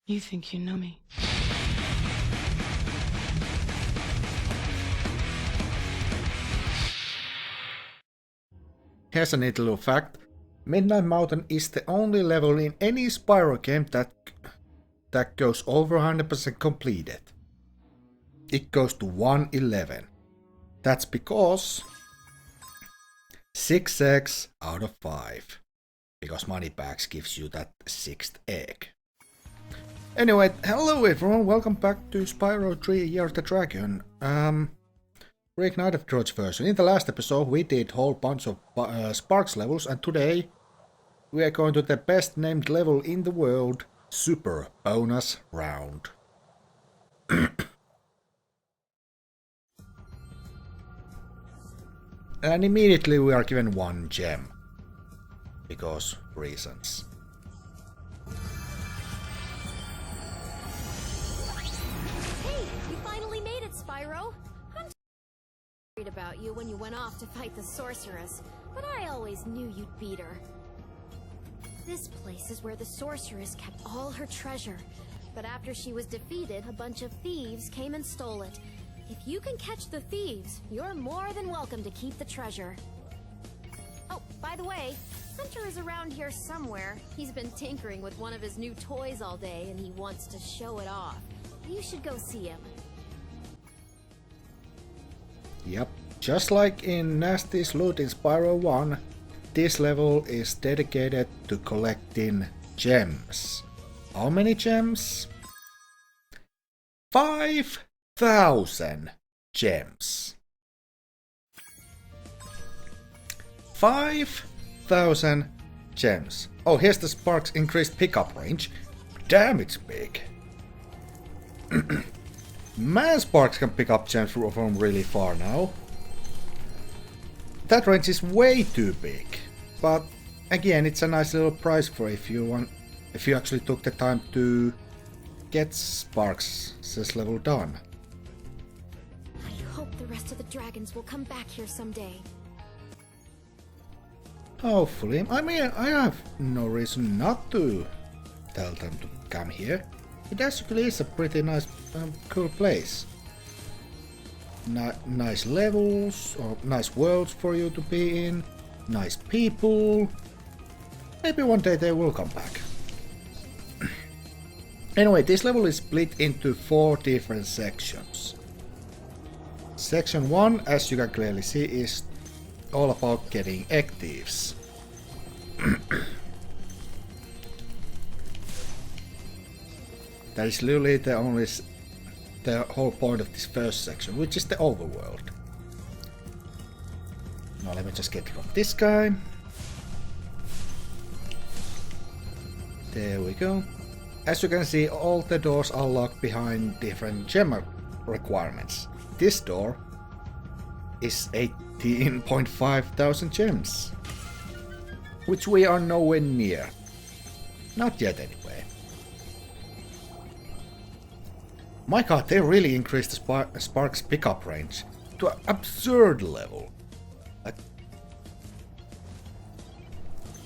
You think you know me. Here's a neat little fact. Midnight Mountain is the only level in any Spyro game that goes over 100% completed. It goes to 111. That's because 6 eggs out of 5. Because Moneybags gives you that 6th egg. Anyway, hello everyone, welcome back to Spyro 3 Year of the Dragon. Reignited Grudge version. In the last episode we did a whole bunch of Sparks levels, and today we are going to the best named level in the world, Super Bonus Round. And immediately we are given 1 gem. Because reasons. Hey, you finally made it, Spyro. I'm worried about you when you went off to fight the sorceress, but I always knew you'd beat her. This place is where the sorceress kept all her treasure, but after she was defeated, a bunch of thieves came and stole it. If you can catch the thieves, you're more than welcome to keep the treasure. Oh, by the way, Hunter is around here somewhere. He's been tinkering with one of his new toys all day, and he wants to show it off. You should go see him. Yep, just like in Nasty's Loot in Spyro 1, this level is dedicated to collecting gems. How many gems? 5,000 gems. 5,000 gems. Oh, here's the Sparks increased pickup range. Damn, it's big. Man, Sparks can pick up gems from really far now. That range is way too big. But again, it's a nice little price for if you actually took the time to get Sparks this level done. I hope the rest of the dragons will come back here someday. Hopefully. I mean, I have no reason not to tell them to come here. It actually is a pretty nice, cool place. Nice levels, or nice worlds for you to be in. Nice people. Maybe one day they will come back. Anyway, this level is split into 4 different sections. Section 1, as you can clearly see, is all about getting egg thieves. That is literally the whole point of this first section, which is the overworld. Now let me just get rid of this guy. There we go. As you can see, all the doors are locked behind different gem requirements. This door is 18.5 thousand gems, which we are nowhere near. Not yet anyway. My god, they really increased the Sparks pickup range to an absurd level. Like,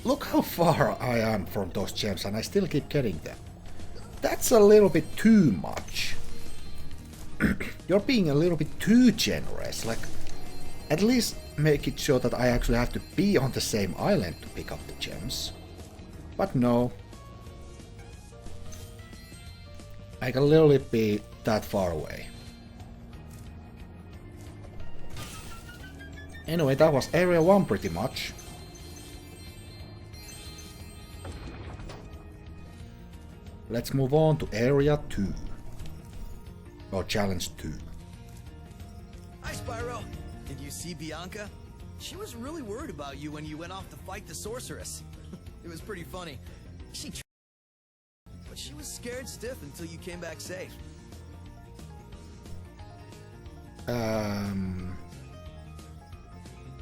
look how far I am from those gems and I still keep getting them. That's a little bit too much. You're being a little bit too generous. Like, at least make it sure that I actually have to be on the same island to pick up the gems. But no. I can literally be that far away. Anyway, that was area 1 pretty much. Let's move on to area 2. Or challenge 2. Hi, Spyro. Did you see Bianca? She was really worried about you when you went off to fight the sorceress. It was pretty funny. But she was scared stiff until you came back safe.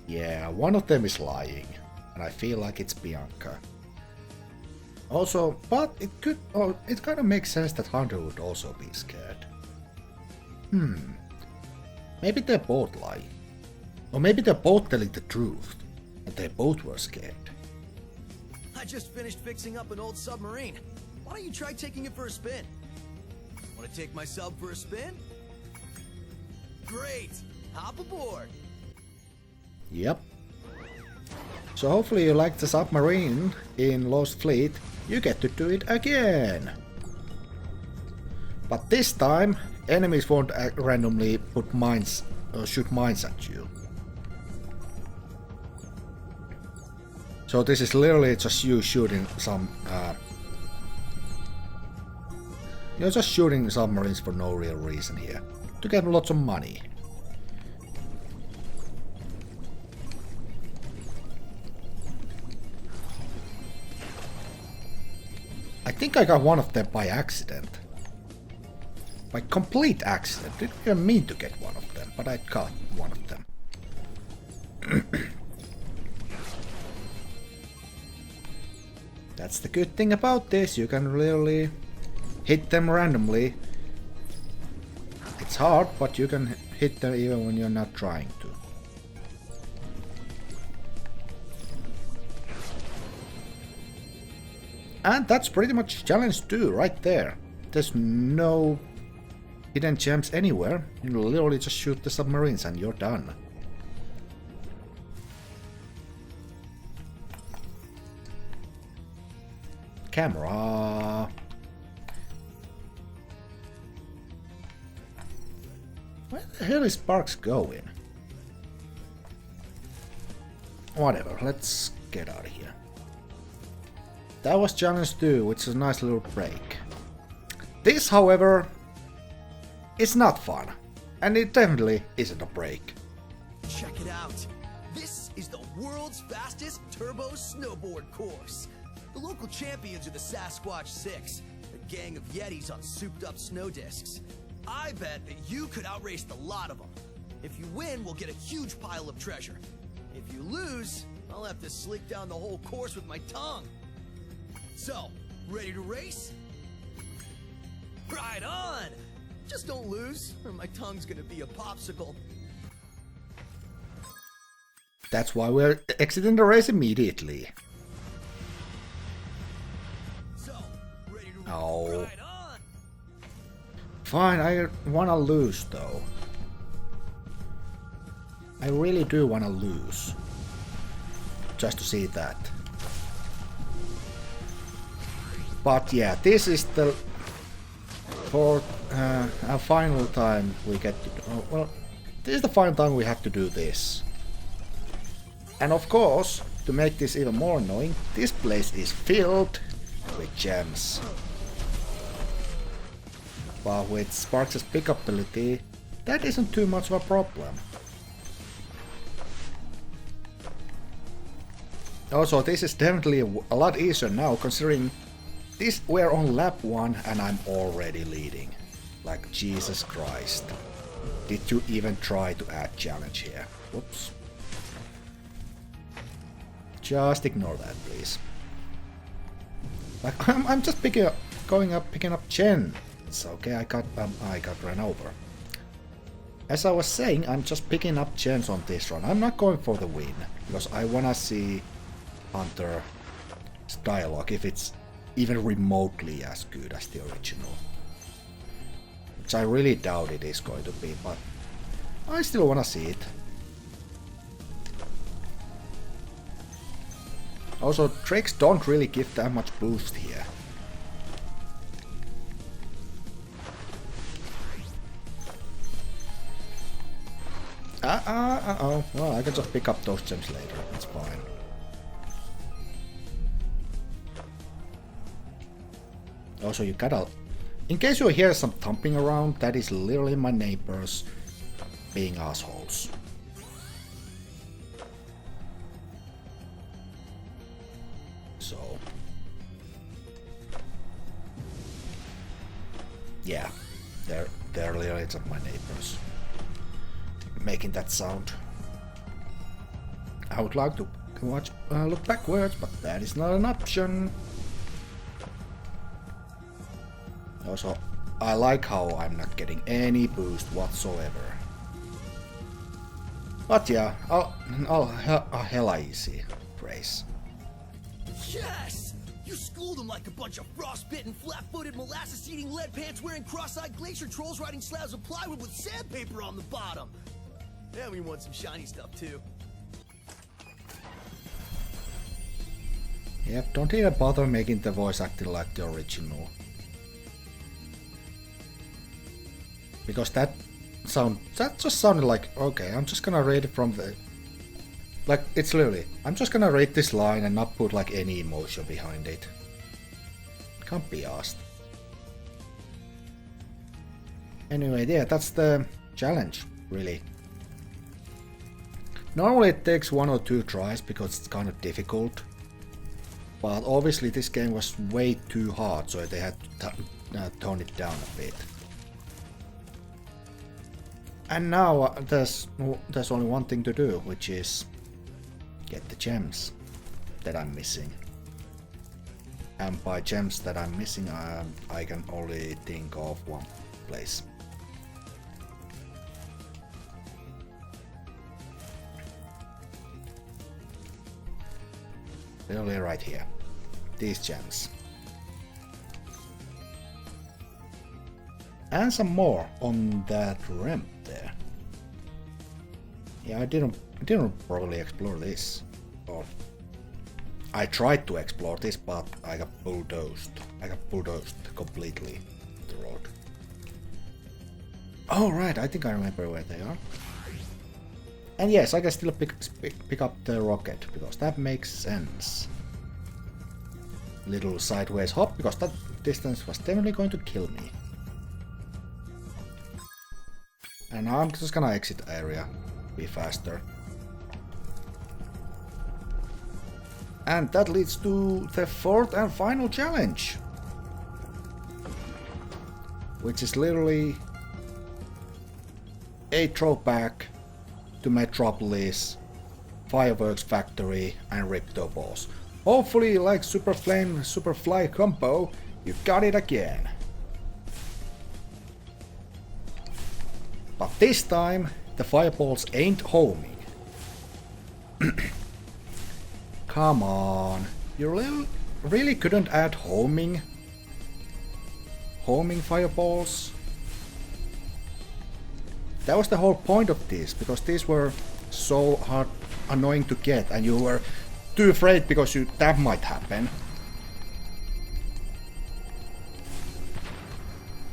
Yeah, one of them is lying, and I feel like it's Bianca. Also, but it kind of makes sense that Hunter would also be scared. Maybe they're both lying. Or maybe they're both telling the truth, and they both were scared. I just finished fixing up an old submarine. Why don't you try taking it for a spin? Want to take my sub for a spin? Great! Hop aboard! Yep. So hopefully you like the submarine in Lost Fleet. You get to do it again. But this time, enemies won't randomly put mines or shoot mines at you. So this is literally just you shooting some... you're just shooting submarines for no real reason here. To get lots of money. I think I got one of them by accident. By complete accident. Didn't even mean to get one of them, but I got one of them. That's the good thing about this, you can really hit them randomly. It's hard, but you can hit them even when you're not trying to. And that's pretty much challenge 2 right there. There's no hidden gems anywhere. You literally just shoot the submarines and you're done. Camera. Where the hell is Sparks going? Whatever, let's get out of here. That was challenge 2, which is a nice little break. This, however, is not fun. And it definitely isn't a break. Check it out. This is the world's fastest turbo snowboard course. The local champions are the Sasquatch 6, a gang of Yetis on souped-up snow discs. I bet that you could outrace the lot of them. If you win, we'll get a huge pile of treasure. If you lose, I'll have to slick down the whole course with my tongue. So, ready to race? Right on! Just don't lose, or my tongue's gonna be a popsicle. That's why we're exiting the race immediately. So, ready to Oh. Right on! Fine, I wanna lose though. I really do wanna lose. Just to see that. But yeah, this is the for our final time we get to do, well, this is the final time we have to do this. And of course, to make this even more annoying, this place is filled with gems. But with Sparks' pickup ability, that isn't too much of a problem. Also, this is definitely a lot easier now, considering this we're on lap 1 and I'm already leading. Like, Jesus Christ. Did you even try to add challenge here? Whoops. Just ignore that, please. Like, I'm just picking up Chen. It's okay, I got run over. As I was saying, I'm just picking up gems on this run. I'm not going for the win, because I wanna see Hunter's dialogue if it's even remotely as good as the original. Which I really doubt it is going to be, but I still wanna see it. Also, tricks don't really give that much boost here. Uh-oh. Well, I can just pick up those gems later. That's fine. Also, you gotta... In case you hear some thumping around, that is literally my neighbors being assholes. So... yeah, they're literally just my neighbors making that sound. I would like to look backwards, but that is not an option. Also, I like how I'm not getting any boost whatsoever. But yeah, a hella easy race. Yes! You schooled them like a bunch of frostbitten, flat-footed, molasses-eating, lead-pants-wearing, cross-eyed glacier trolls riding slabs of plywood with sandpaper on the bottom. And we want some shiny stuff, too. Yep, don't even bother making the voice acting like the original. Because that just sounded like, okay, I'm just gonna read it from the... Like, it's literally, I'm just gonna read this line and not put like any emotion behind it. Can't be asked. Anyway, yeah, that's the challenge, really. Normally it takes 1 or 2 tries because it's kind of difficult. But obviously this game was way too hard, so they had to tone it down a bit. And now there's only one thing to do, which is get the gems that I'm missing. And by gems that I'm missing, I can only think of one place. Literally right here. These gems. And some more on that ramp there. Yeah, I didn't probably explore this. Or I tried to explore this, but I got bulldozed. I got bulldozed completely the road. Oh right, I think I remember where they are. And yes, I can still pick up the rocket, because that makes sense. Little sideways hop, because that distance was definitely going to kill me. And now I'm just gonna exit the area, be faster. And that leads to the 4th and final challenge. Which is literally a throwback to Metropolis, Fireworks Factory and Ripto boss. Hopefully, like Super Flame, Super Fly combo, you got it again. But this time, the fireballs ain't homing. Come on, you really couldn't add homing? Homing fireballs? That was the whole point of this, because these were so hard, annoying to get, and you were too afraid because that might happen.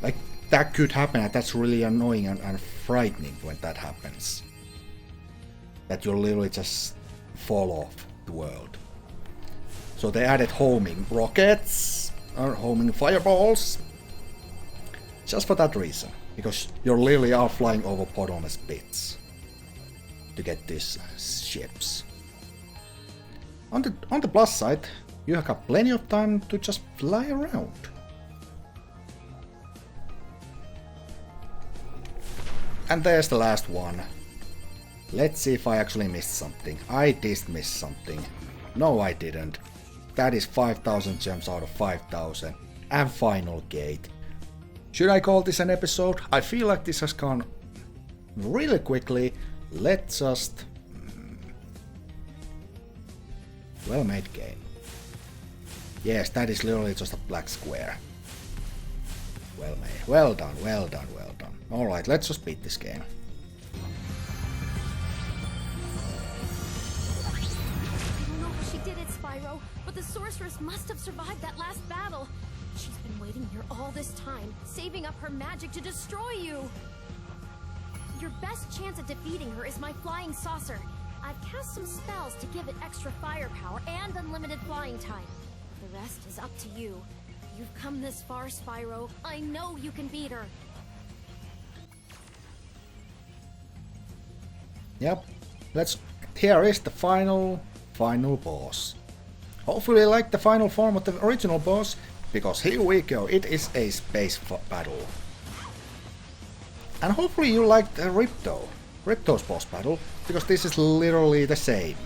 Like, that could happen, and that's really annoying and frightening when that happens. That you'll literally just fall off the world. So they added homing rockets, or homing fireballs, just for that reason. Because you literally are flying over bottomless pits to get these ships. On the plus side, you have got plenty of time to just fly around. And there's the last one. Let's see if I actually missed something. I did miss something. No, I didn't. That is 5,000 gems out of 5,000. And final gate. Should I call this an episode? I feel like this has gone really quickly. Let's just... Well made game. Yes, that is literally just a black square. Well made. Well done, well done, well done. Alright, let's just beat this game. I don't know how she did it, Spyro, but the sorceress must have survived that last battle. She's been waiting here all this time, saving up her magic to destroy you. Your best chance at defeating her is my flying saucer. I've cast some spells to give it extra firepower and unlimited flying time. The rest is up to you. You've come this far, Spyro. I know you can beat her. Yep. Here is the final boss. Hopefully you like the final form of the original boss, because here we go. It is a space battle. And hopefully you liked Ripto's boss battle, because this is literally the same.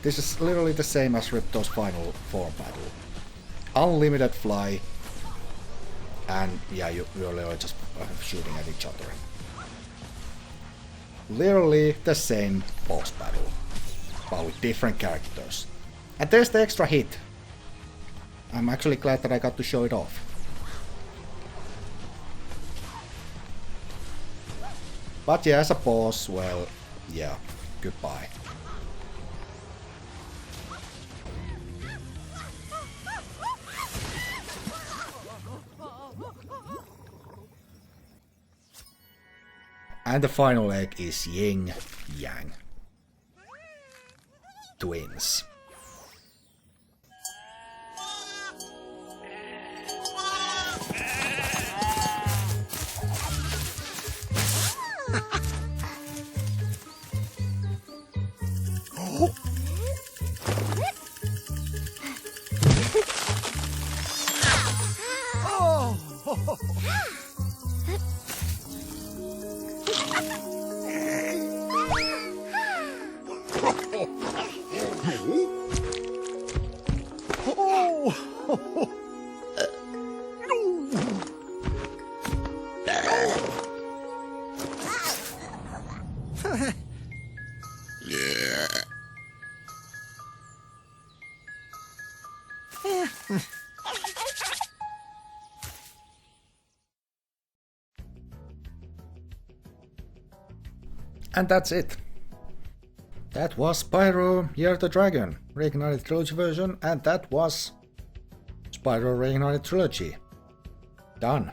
This is literally the same as Ripto's final form battle. Unlimited fly, and yeah, you're literally just shooting at each other. Literally the same boss battle, but with different characters. And there's the extra hit. I'm actually glad that I got to show it off. But yeah, as a boss, well, yeah, goodbye. And the final egg is Yin Yang. Twins. And that's it. That was Spyro Year of the Dragon Reignited Trilogy version, and that was Spyro Reignited Trilogy. Done.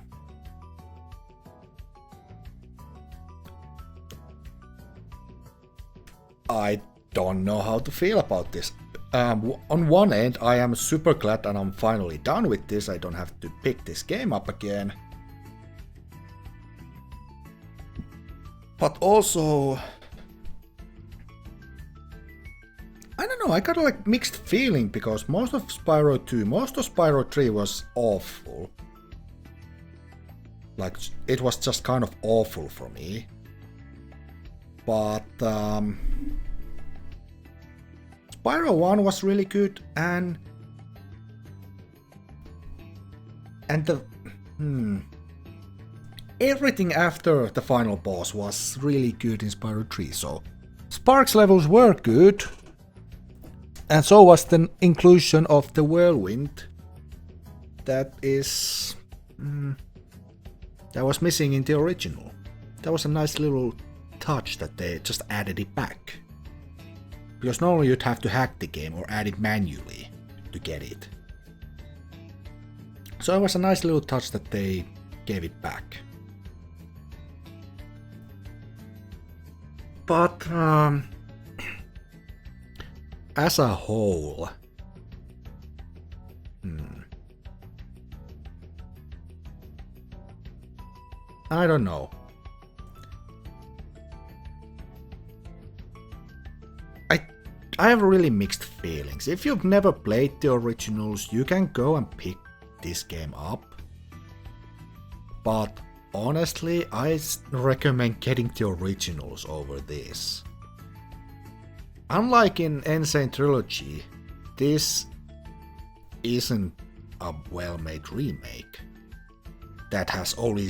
I don't know how to feel about this. On one end, I am super glad that I'm finally done with this. I don't have to pick this game up again. But also, I don't know, I got like mixed feeling because most of Spyro 2, most of Spyro 3 was awful. Like, it was just kind of awful for me. But Spyro 1 was really good, and the everything after the final boss was really good in Spyro 3, so Sparks levels were good, and so was the inclusion of the whirlwind that is that was missing in the original. That was a nice little touch that they just added it back. Because normally you'd have to hack the game or add it manually to get it. So it was a nice little touch that they gave it back. But as a whole, I don't know. I have really mixed feelings. If you've never played the originals, you can go and pick this game up. But honestly, I recommend getting the originals over this. Unlike in Insane Trilogy, this isn't a well-made remake that has only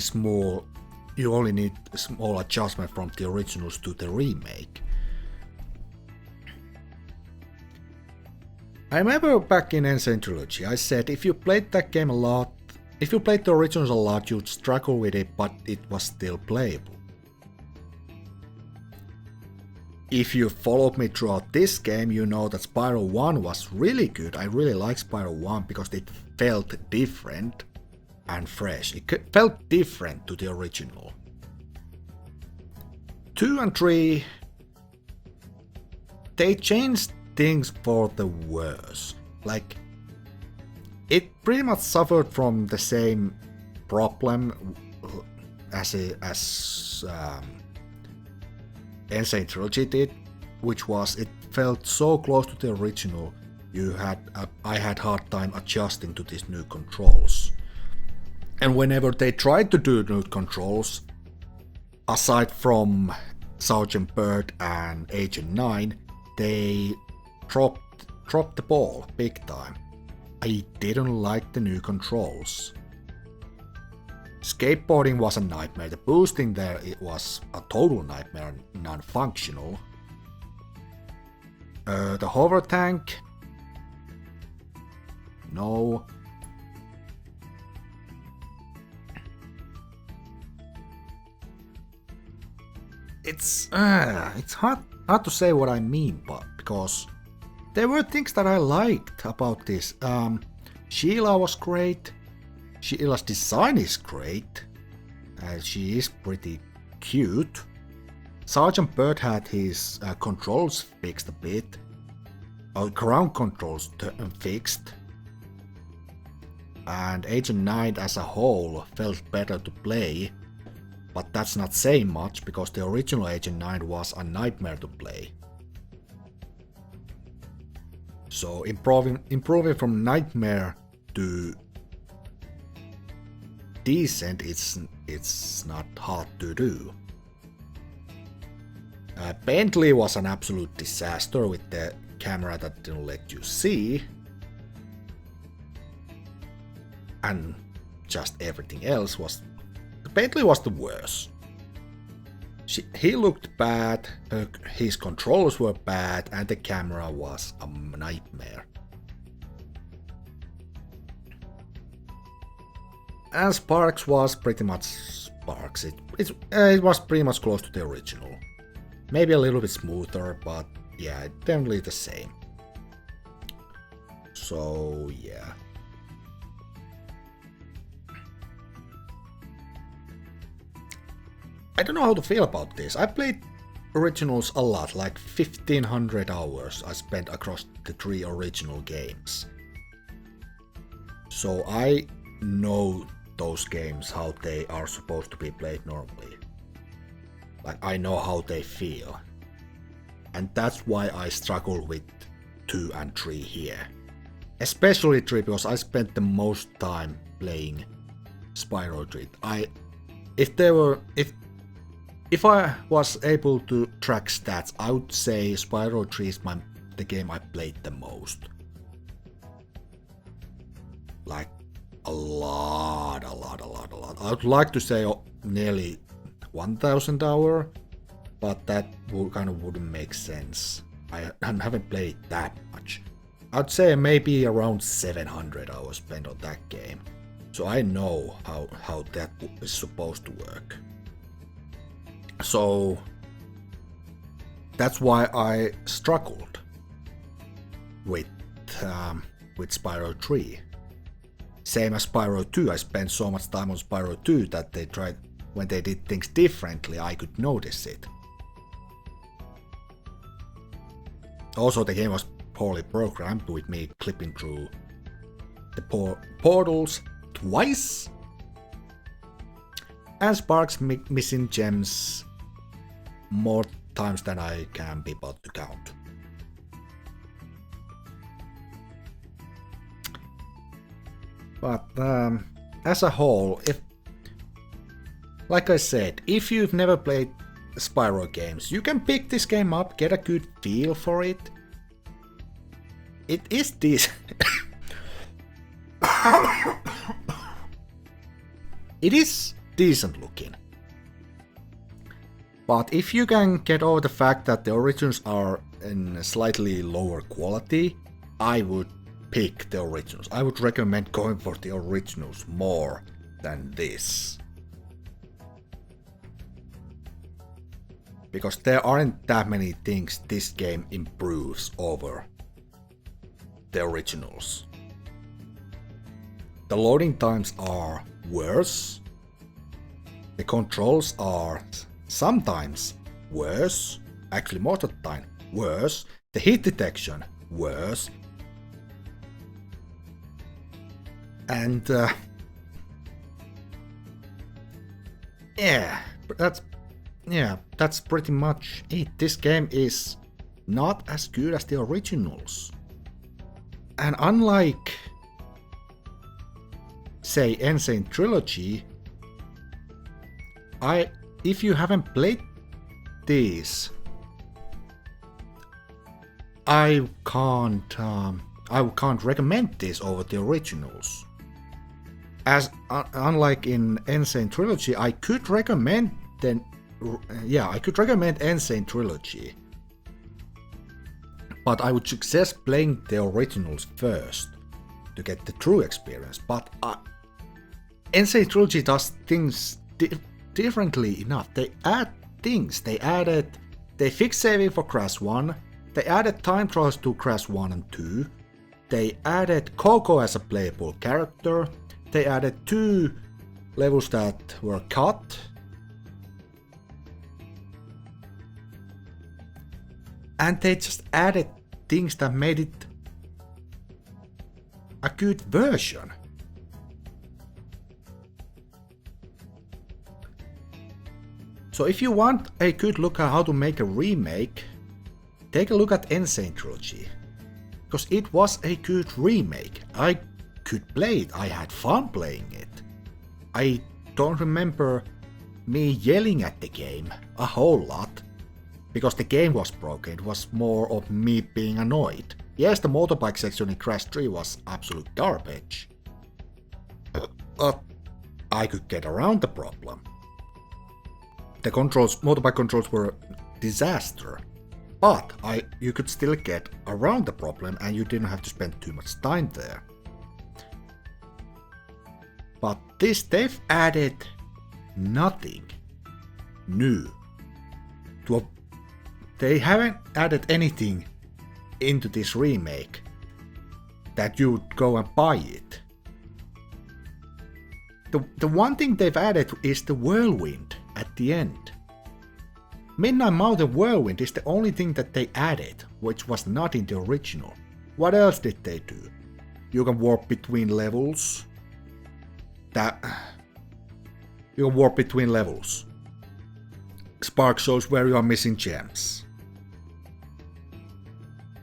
you only need a small adjustment from the originals to the remake. I remember back in Insane Trilogy, I said if you played that game a lot, if you played the originals a lot, you'd struggle with it, but it was still playable. If you followed me throughout this game, you know that Spyro 1 was really good. I really like Spyro 1 because it felt different and fresh. It felt different to the original. 2 and 3, they changed things for the worse. Like, it pretty much suffered from the same problem as Insane Trilogy did, which was it felt so close to the original. I had hard time adjusting to these new controls. And whenever they tried to do new controls, aside from Sergeant Bird and Agent 9, they dropped the ball big time. I didn't like the new controls. Skateboarding was a nightmare. The boosting there, it was a total nightmare, non-functional. The hover tank, no. it's hard to say what I mean, but because there were things that I liked about this. Sheila was great. Sheila's design is great. She is pretty cute. Sergeant Bird had his controls fixed a bit. Ground controls fixed. And Agent 9 as a whole felt better to play. But that's not saying much because the original Agent 9 was a nightmare to play. So improving from nightmare to decent, it's not hard to do. Bentley was an absolute disaster with the camera that didn't let you see. And just everything else was... Bentley was the worst. He looked bad, his controls were bad, and the camera was a nightmare. And Sparks was pretty much Sparks. It was pretty much close to the original. Maybe a little bit smoother, but yeah, definitely the same. So yeah. I don't know how to feel about this. I played originals a lot, like 1500 hours I spent across the 3 original games. So I know those games, how they are supposed to be played normally. Like, I know how they feel. And that's why I struggle with 2 and 3 here. Especially 3 because I spent the most time playing Spyro 3. If I was able to track stats, I would say Spyro 3 is the game I played the most. Like, a lot. I would like to say nearly 1000 hours, but that kind of wouldn't make sense. I haven't played that much. I'd say maybe around 700 hours spent on that game. So I know how that is supposed to work. So that's why I struggled with Spyro 3. Same as Spyro 2, I spent so much time on Spyro 2 that when they did things differently, I could notice it. Also, the game was poorly programmed, with me clipping through the portals twice. And Sparks missing gems more times than I can be able to count. But as a whole, like I said, if you've never played Spyro games, you can pick this game up, get a good feel for it. It is decent. It is decent looking. But if you can get over the fact that the originals are in slightly lower quality, I would pick the originals. I would recommend going for the originals more than this. Because there aren't that many things this game improves over the originals. The loading times are worse. The controls are sometimes worse. Actually, most of the time worse. The hit detection worse. And that's pretty much it. This game is not as good as the originals. And unlike, say, Insane Trilogy, if you haven't played these, I can't recommend this over the originals. As unlike in Insane Trilogy, I could recommend Insane Trilogy, but I would suggest playing the originals first to get the true experience. But Insane Trilogy does things differently enough. They add things. They fixed saving for Crash 1, they added time trials to Crash 1 and 2, they added Coco as a playable character, they added 2 levels that were cut, and they just added things that made it a good version. So if you want a good look at how to make a remake, take a look at Insane Trilogy. Because it was a good remake. I could play it, I had fun playing it. I don't remember me yelling at the game a whole lot. Because the game was broken, it was more of me being annoyed. Yes, the motorbike section in Crash 3 was absolute garbage. But I could get around the problem. The motorbike controls were disaster, but you could still get around the problem and you didn't have to spend too much time there. But they've added nothing new. They haven't added anything into this remake that you would go and buy it. The one thing they've added is the whirlwind at the end. Midnight Mountain Whirlwind is the only thing that they added, which was not in the original. What else did they do? You can warp between levels. You can warp between levels. Spark shows where you are missing gems.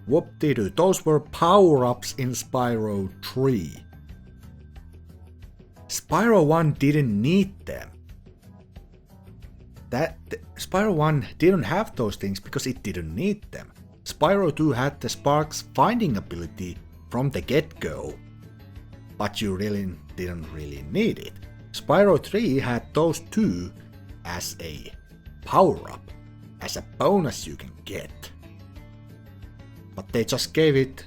Whoop-de-doo, those were power-ups in Spyro 3. Spyro 1 didn't need them. Spyro 1 didn't have those things because it didn't need them. Spyro 2 had the sparks finding ability from the get-go, but you didn't really need it. Spyro 3 had those two as a power-up, as a bonus you can get. But they just gave it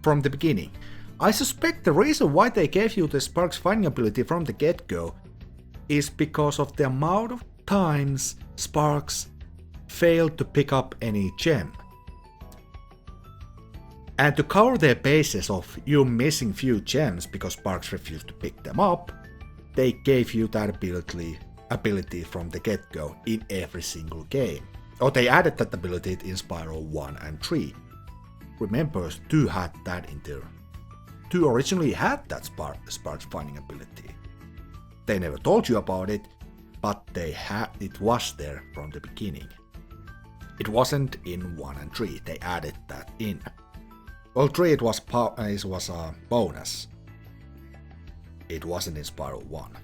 from the beginning. I suspect the reason why they gave you the sparks finding ability from the get-go is because of the amount of times Sparks failed to pick up any gem. And to cover their bases of you missing few gems because Sparks refused to pick them up, they gave you that ability from the get-go in every single game. Or they added that ability in Spyro 1 and 3. Remember, 2 had that in there. 2 originally had that Sparks finding ability. They never told you about it, but it was there from the beginning. It wasn't in 1 and 3, they added that in. Well, 3 it was a bonus. It wasn't in Spyro 1.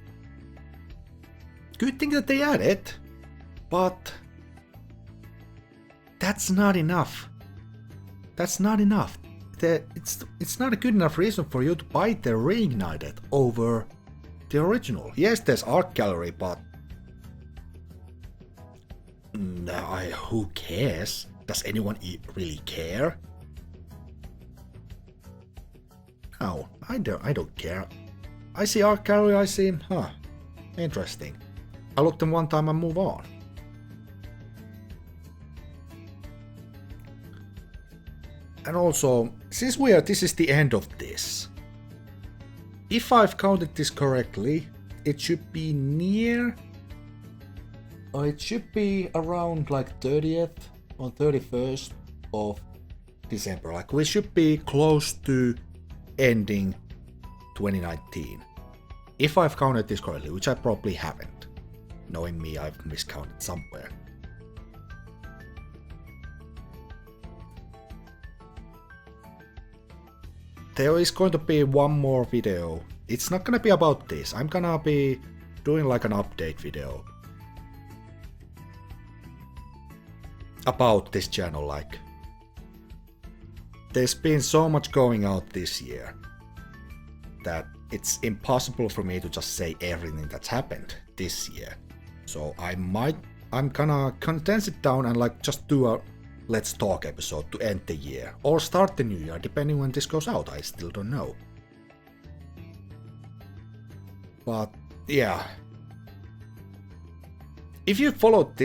Good thing that they added, but that's not enough. That's not enough. It's not a good enough reason for you to buy the Reignited over the original. Yes, there's art gallery, but who cares? Does anyone really care? No, I don't care. I see art gallery, I see, interesting. I look them one time and move on. And also, since this is the end of this, if I've counted this correctly, it should be it should be around like 30th or 31st of December. Like we should be close to ending 2019. If I've counted this correctly, which I probably haven't. Knowing me, I've miscounted somewhere. There is going to be one more video. It's not gonna be about this. I'm gonna be doing like an update video about this channel. Like, there's been so much going out this year that it's impossible for me to just say everything that's happened this year. So I'm gonna condense it down and like just do a Let's Talk episode to end the year, or start the new year, depending when this goes out, I still don't know. But yeah, if you followed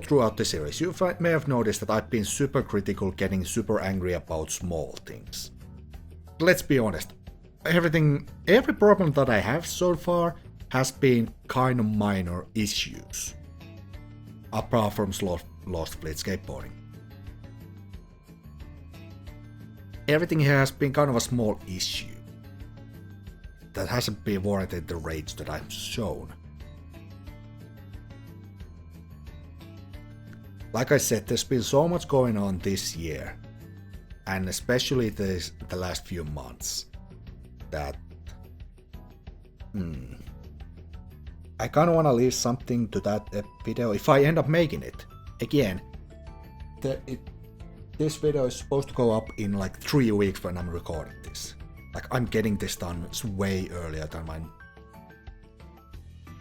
throughout the series, you may have noticed that I've been super critical, getting super angry about small things. Let's be honest, every problem that I have so far has been kind of minor issues. Apart from Lost Fleet skateboarding. Everything here has been kind of a small issue that hasn't been warranted the rage that I've shown. Like I said, there's been so much going on this year, and especially the last few months, that I kinda wanna leave something to that video if I end up making it. Again, this video is supposed to go up in like 3 weeks when I'm recording this. Like, I'm getting this done way earlier than I'm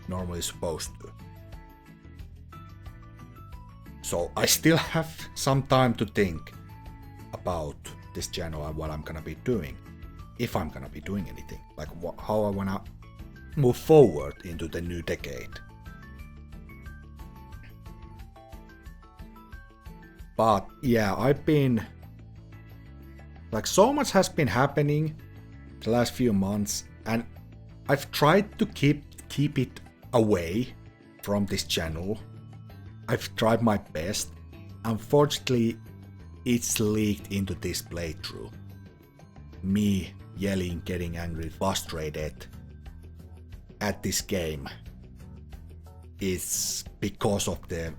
normally supposed to. So I still have some time to think about this channel and what I'm gonna be doing. If I'm gonna be doing anything. Like how I wanna move forward into the new decade. But yeah, I've been like, so much has been happening the last few months, and I've tried to keep it away from this channel. I've tried my best. Unfortunately, it's leaked into this playthrough. Me yelling, getting angry, frustrated at this game. It's because of the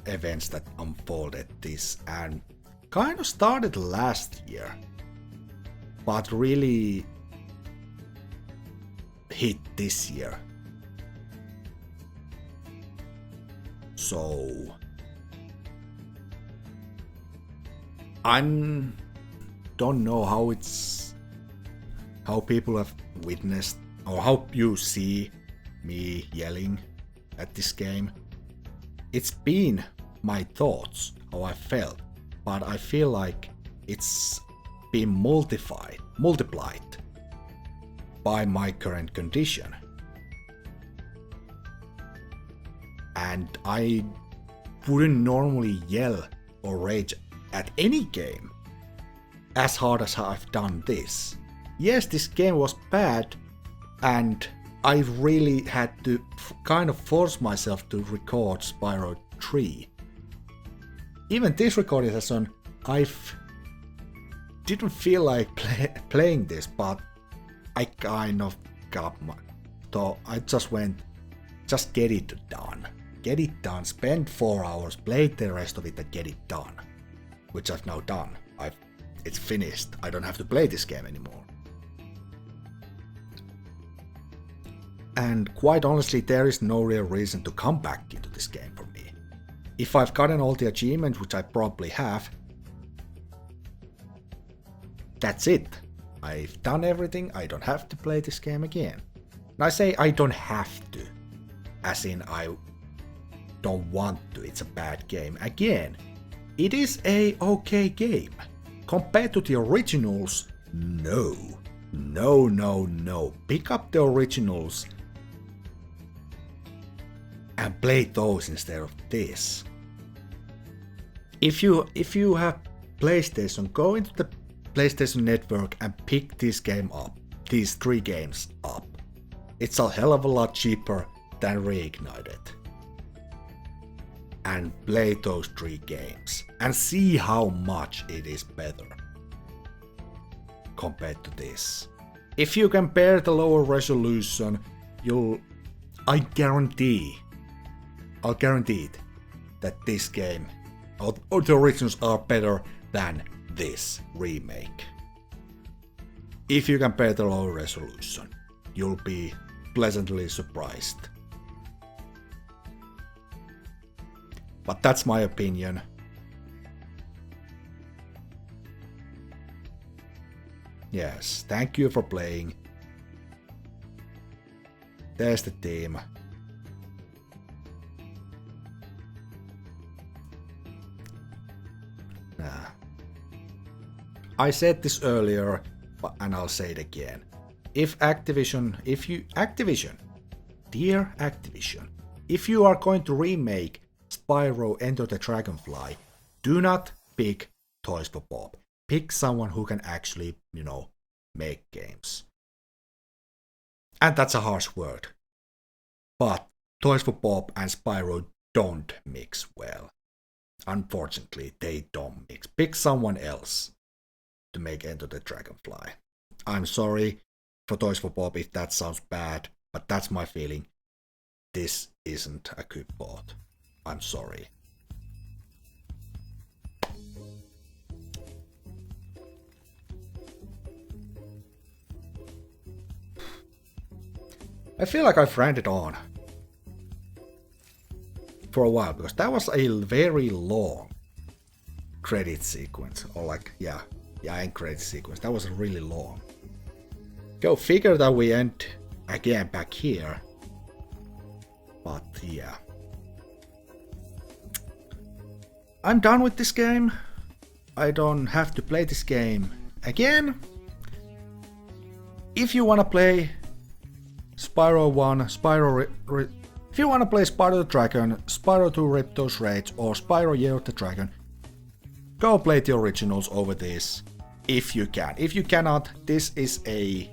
events that unfolded this and kind of started last year, but really hit this year. So I don't know how people have witnessed or how you see me yelling at this game. It's been my thoughts, how I felt, but I feel like it's been multiplied by my current condition. And I wouldn't normally yell or rage at any game as hard as I've done this. Yes, this game was bad, and I really had to kind of force myself to record Spyro 3. Even this recording session, I didn't feel like playing this, but I kind of got so I just went, just get it done. Get it done, spend 4 hours, play the rest of it and get it done. Which I've now done. It's finished. I don't have to play this game anymore. And quite honestly, there is no real reason to come back into this game for me. If I've gotten all the achievements, which I probably have, that's it. I've done everything, I don't have to play this game again. And I say I don't have to, as in I don't want to, it's a bad game. Again, it is a okay game. Compared to the originals, no. No. Pick up the originals and play those instead of this. If you have PlayStation, go into the PlayStation Network and pick this game up, these 3 games up. It's a hell of a lot cheaper than Reignited. And play those 3 games and see how much it is better compared to this. If you compare the lower resolution, I'll guarantee it that this game or the originals are better than this remake. If you compare the lower resolution, you'll be pleasantly surprised. But that's my opinion. Yes, thank you for playing. There's the team. I said this earlier, and I'll say it again. Dear Activision, if you are going to remake Spyro Enter the Dragonfly, do not pick Toys for Bob. Pick someone who can actually, make games. And that's a harsh word. But Toys for Bob and Spyro don't mix well. Unfortunately, they don't mix. Pick someone else to make Enter the Dragonfly. I'm sorry for Toys for Bob if that sounds bad, but that's my feeling. This isn't a good port. I'm sorry. I feel like I've ranted on for a while because that was a very long credit sequence, or end credit sequence. That was really long. Go figure that we end again back here. But yeah, I'm done with this game. I don't have to play this game again. If you wanna play Spyro 1, if you wanna play Spyro the Dragon, Spyro 2 Ripto's Rage, or Spyro Year of the Dragon, go play the originals over this, if you can. If you cannot, this is a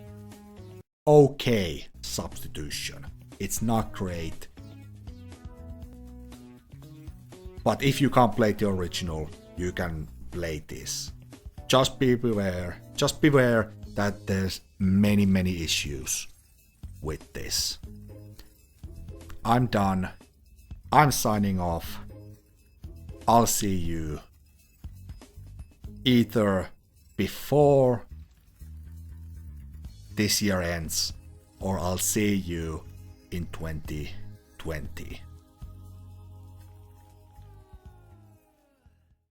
okay substitution. It's not great. But if you can't play the original, you can play this. Just beware that there's many issues with this. I'm done. I'm signing off. I'll see you either before this year ends, or I'll see you in 2020.